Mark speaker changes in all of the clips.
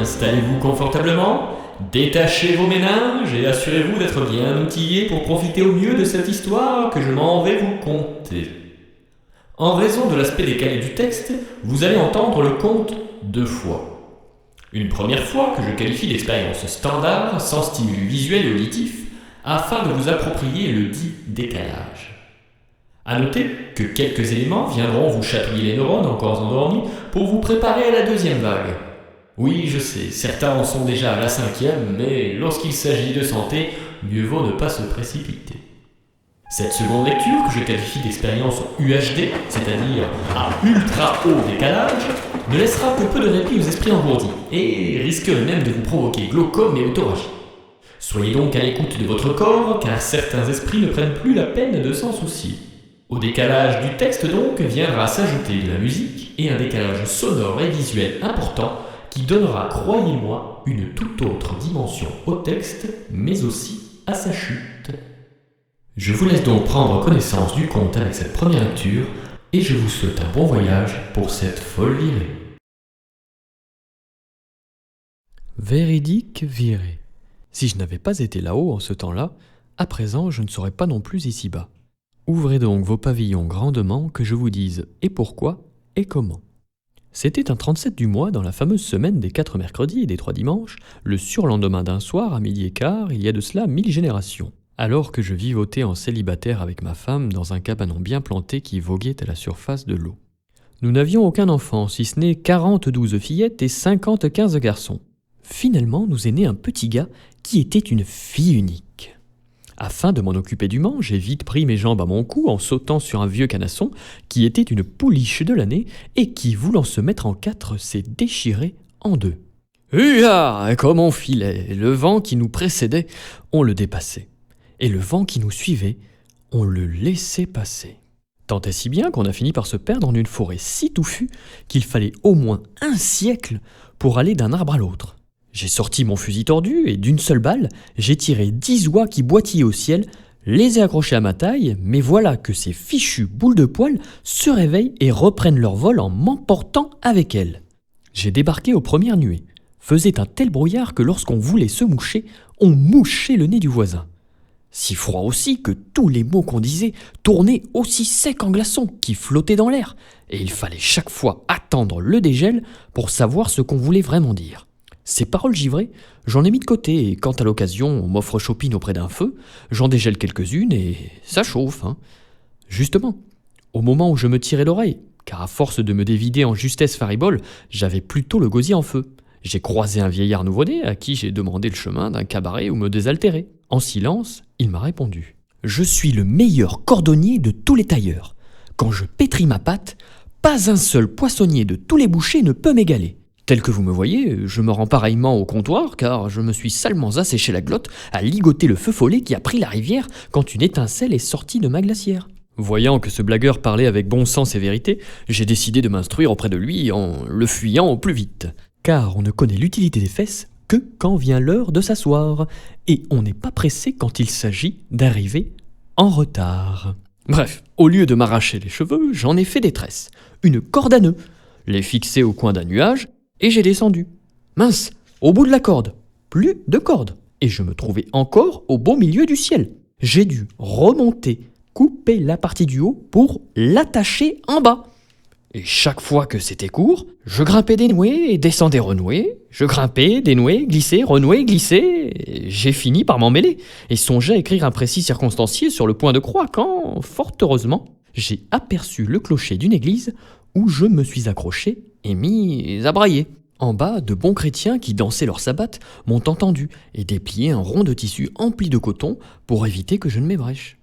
Speaker 1: installez-vous confortablement, détachez vos méninges et assurez-vous d'être bien outillés pour profiter au mieux de cette histoire que je m'en vais vous conter. En raison de l'aspect décalé du texte, vous allez entendre le conte 2 fois. Une première fois que je qualifie d'expérience standard, sans stimuli visuel et auditif, afin de vous approprier le dit décalage. A noter que quelques éléments viendront vous chatouiller les neurones encore endormis pour vous préparer à la deuxième vague. Oui, je sais, certains en sont déjà à la 5e, mais lorsqu'il s'agit de santé, mieux vaut ne pas se précipiter. Cette seconde lecture, que je qualifie d'expérience UHD, c'est-à-dire à ultra haut décalage, ne laissera que peu de répit aux esprits engourdis, et risquerait même de vous provoquer glaucome et autoragie. Soyez donc à l'écoute de votre corps, car certains esprits ne prennent plus la peine de s'en soucier. Au décalage du texte donc viendra s'ajouter de la musique et un décalage sonore et visuel important qui donnera, croyez-moi, une toute autre dimension au texte, mais aussi à sa chute. Je vous laisse donc prendre connaissance du conte avec cette première lecture et je vous souhaite un bon voyage pour cette folle virée.
Speaker 2: Véridique virée. Si je n'avais pas été là-haut en ce temps-là, à présent je ne serais pas non plus ici-bas. Ouvrez donc vos pavillons grandement que je vous dise et pourquoi et comment. C'était un 37 du mois dans la fameuse semaine des 4 mercredis et des 3 dimanches, le surlendemain d'un soir à 12h15, il y a de cela 1000 générations. Alors que je vivotais en célibataire avec ma femme dans un cabanon bien planté qui voguait à la surface de l'eau. Nous n'avions aucun enfant, si ce n'est 42 fillettes et 15 garçons. Finalement, nous est né un petit gars qui était une fille unique. Afin de m'en occuper dûment, j'ai vite pris mes jambes à mon cou en sautant sur un vieux canasson qui était une pouliche de l'année et qui, voulant se mettre en 4, s'est déchiré en 2. Hua ! Comme on filait, le vent qui nous précédait, on le dépassait. Et le vent qui nous suivait, on le laissait passer. Tant et si bien qu'on a fini par se perdre en une forêt si touffue qu'il fallait au moins 1 siècle pour aller d'un arbre à l'autre. J'ai sorti mon fusil tordu et d'une seule balle, j'ai tiré 10 oies qui boitillaient au ciel, les ai accrochées à ma taille, mais voilà que ces fichues boules de poil se réveillent et reprennent leur vol en m'emportant avec elles. J'ai débarqué aux premières nuées. Faisait un tel brouillard que lorsqu'on voulait se moucher, on mouchait le nez du voisin. Si froid aussi que tous les mots qu'on disait tournaient aussi secs en glaçons qui flottaient dans l'air, et il fallait chaque fois attendre le dégel pour savoir ce qu'on voulait vraiment dire. Ces paroles givrées, j'en ai mis de côté, et quand à l'occasion on m'offre chopine auprès d'un feu, j'en dégèle quelques-unes et ça chauffe. Justement, au moment où je me tirais l'oreille, car à force de me dévider en justesse faribole, j'avais plutôt le gosier en feu. J'ai croisé un vieillard nouveau-né à qui j'ai demandé le chemin d'un cabaret où me désaltérer. En silence, il m'a répondu « Je suis le meilleur cordonnier de tous les tailleurs. Quand je pétris ma pâte, pas un seul poissonnier de tous les bouchers ne peut m'égaler. Tel que vous me voyez, je me rends pareillement au comptoir car je me suis salement asséché la glotte à ligoter le feu follet qui a pris la rivière quand une étincelle est sortie de ma glacière. » Voyant que ce blagueur parlait avec bon sens et vérité, j'ai décidé de m'instruire auprès de lui en le fuyant au plus vite. Car on ne connaît l'utilité des fesses que quand vient l'heure de s'asseoir, et on n'est pas pressé quand il s'agit d'arriver en retard. Bref, au lieu de m'arracher les cheveux, j'en ai fait des tresses, une corde à nœuds, les fixer au coin d'un nuage, et j'ai descendu. Mince, au bout de la corde, plus de corde, et je me trouvais encore au beau milieu du ciel. J'ai dû remonter, couper la partie du haut pour l'attacher en bas. Et chaque fois que c'était court, je grimpais des nouées et descendais renouées. Je grimpais, dénouais, glissais, renouais, glissais. Et j'ai fini par m'en mêler et songeais à écrire un précis circonstancié sur le point de croix quand, fort heureusement, j'ai aperçu le clocher d'une église où je me suis accroché et mis à brailler. En bas, de bons chrétiens qui dansaient leur sabbat m'ont entendu et déplié un rond de tissu empli de coton pour éviter que je ne m'ébrèche.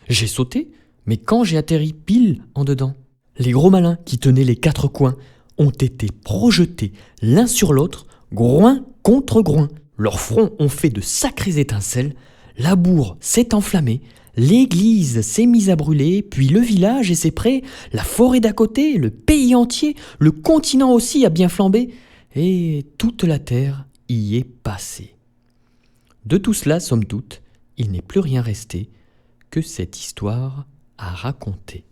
Speaker 2: J'ai sauté, mais quand j'ai atterri pile en dedans, les gros malins qui tenaient les 4 coins ont été projetés l'un sur l'autre, groin contre groin. Leurs fronts ont fait de sacrées étincelles, la bourre s'est enflammée, l'église s'est mise à brûler, puis le village et ses prés, la forêt d'à côté, le pays entier, le continent aussi a bien flambé, et toute la terre y est passée. De tout cela, somme toute, il n'est plus rien resté que cette histoire à raconter.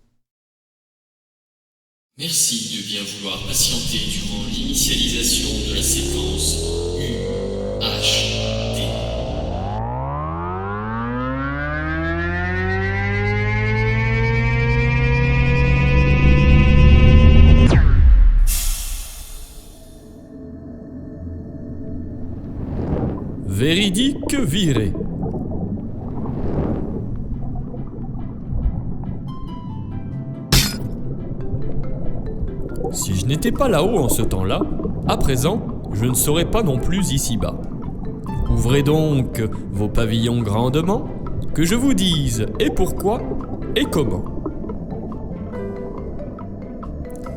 Speaker 3: Merci de bien vouloir patienter durant l'initialisation de la séquence
Speaker 2: Véridique viré. Si je n'étais pas là-haut en ce temps-là, à présent, je ne serais pas non plus ici-bas. Ouvrez donc vos pavillons grandement, que je vous dise et pourquoi et comment.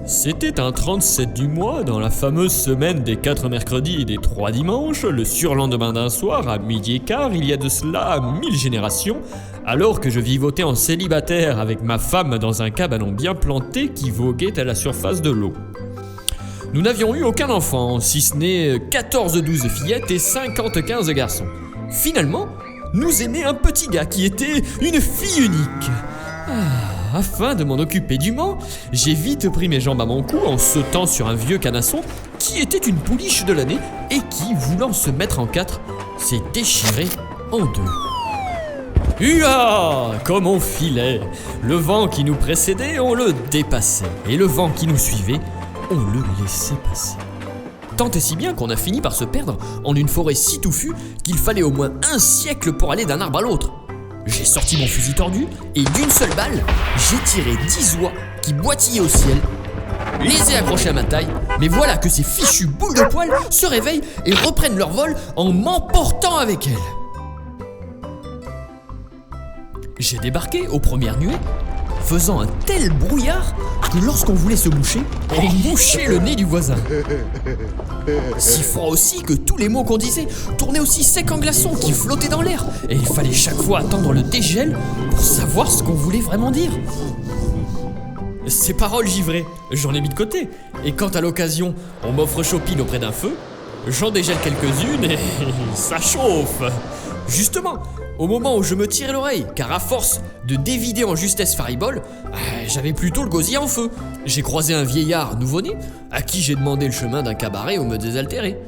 Speaker 2: C'était un 37 du mois, dans la fameuse semaine des 4 mercredis et des 3 dimanches, le surlendemain d'un soir, à 12h15, il y a de cela 1000 générations, alors que je vivotais en célibataire avec ma femme dans un cabanon bien planté qui voguait à la surface de l'eau. Nous n'avions eu aucun enfant, si ce n'est 14-12 fillettes et 50-15 garçons. Finalement, nous est né un petit gars qui était une fille unique. Afin de m'en occuper dûment, j'ai vite pris mes jambes à mon cou en sautant sur un vieux canasson qui était une pouliche de l'année et qui, voulant se mettre en 4, s'est déchiré en 2. Hua! Comme on filait! Le vent qui nous précédait, on le dépassait, et le vent qui nous suivait, on le laissait passer. Tant et si bien qu'on a fini par se perdre en une forêt si touffue qu'il fallait au moins 1 siècle pour aller d'un arbre à l'autre. J'ai sorti mon fusil tordu et d'une seule balle, j'ai tiré 10 oies qui boitillaient au ciel, les ai accrochées à ma taille, mais voilà que ces fichues boules de poil se réveillent et reprennent leur vol en m'emportant avec elles. J'ai débarqué aux premières nuées, faisant un tel brouillard que lorsqu'on voulait se moucher, on mouchait le nez du voisin. Si froid aussi que tous les mots qu'on disait tournaient aussi secs en glaçons qui flottaient dans l'air, et il fallait chaque fois attendre le dégel pour savoir ce qu'on voulait vraiment dire. Ces paroles givrées, j'en ai mis de côté, et quand à l'occasion on m'offre chopine auprès d'un feu, j'en dégèle quelques-unes et ça chauffe. Justement, au moment où je me tirais l'oreille, car à force de dévider en justesse faribole, j'avais plutôt le gosier en feu. J'ai croisé un vieillard nouveau-né, à qui j'ai demandé le chemin d'un cabaret où me désaltérer.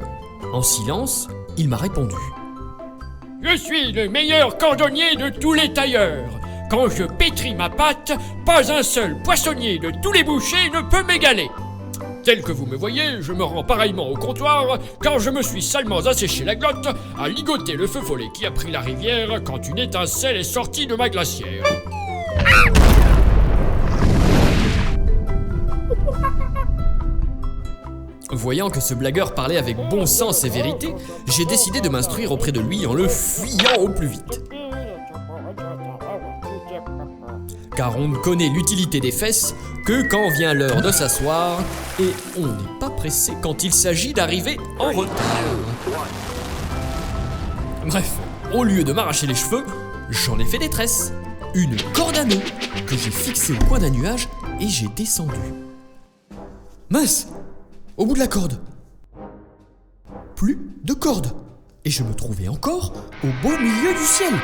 Speaker 2: En silence, il m'a répondu.
Speaker 3: Je suis le meilleur cordonnier de tous les tailleurs. Quand je pétris ma pâte, pas un seul poissonnier de tous les bouchers ne peut m'égaler. Tel que vous me voyez, je me rends pareillement au comptoir quand je me suis salement asséché la glotte à ligoter le feu follet qui a pris la rivière quand une étincelle est sortie de ma glacière.
Speaker 2: Voyant que ce blagueur parlait avec bon sens et vérité, j'ai décidé de m'instruire auprès de lui en le fuyant au plus vite. Car on ne connaît l'utilité des fesses que quand vient l'heure de s'asseoir, et on n'est pas pressé quand il s'agit d'arriver en retard. Bref, au lieu de m'arracher les cheveux, j'en ai fait des tresses. Une corde à nœud que j'ai fixée au coin d'un nuage et j'ai descendu. Mince! Au bout de la corde. Plus de corde. Et je me trouvais encore au beau milieu du ciel.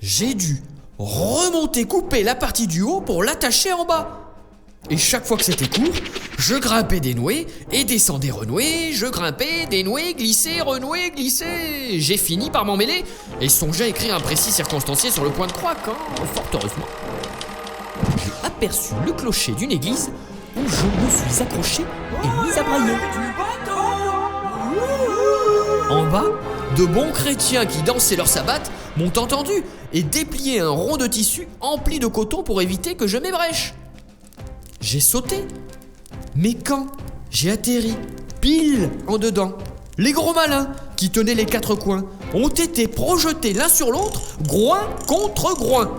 Speaker 2: J'ai dû remonter, couper la partie du haut pour l'attacher en bas. Et chaque fois que c'était court, je grimpais, dénouais et descendais, renouais. Je grimpais, dénouais, glissais, renouais, glissais. J'ai fini par m'en mêler et songeais à écrire un précis circonstancié sur le point de croix quand, fort heureusement, j'ai aperçu le clocher d'une église où je me suis accroché et mis à brailler. En bas, de bons chrétiens qui dansaient leur sabbat m'ont entendu et déplié un rond de tissu empli de coton pour éviter que je m'ébrèche. J'ai sauté, mais quand j'ai atterri pile en dedans, les gros malins qui tenaient les 4 coins ont été projetés l'un sur l'autre, groin contre groin.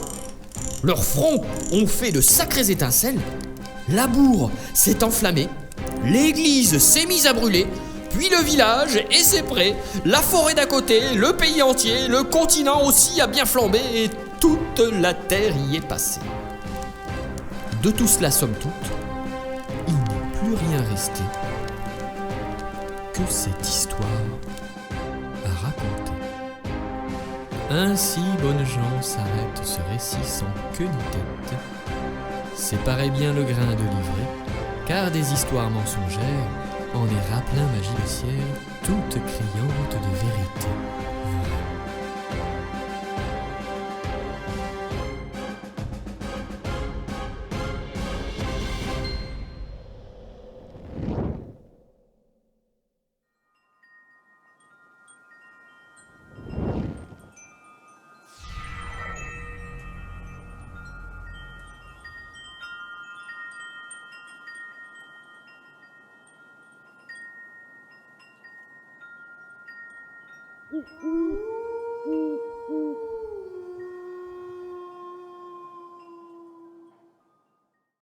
Speaker 2: Leurs fronts ont fait de sacrées étincelles, la bourre s'est enflammée, l'église s'est mise à brûler, puis le village et ses prés, la forêt d'à côté, le pays entier, le continent aussi a bien flambé et toute la terre y est passée. De tout cela, somme toute, il n'est plus rien resté que cette histoire à raconter. Ainsi, bonnes gens, s'arrête ce récit sans queue ni tête. Séparez bien le grain de l'ivraie, car des histoires mensongères en est rappelin magie de ciel, toute criante de vérité.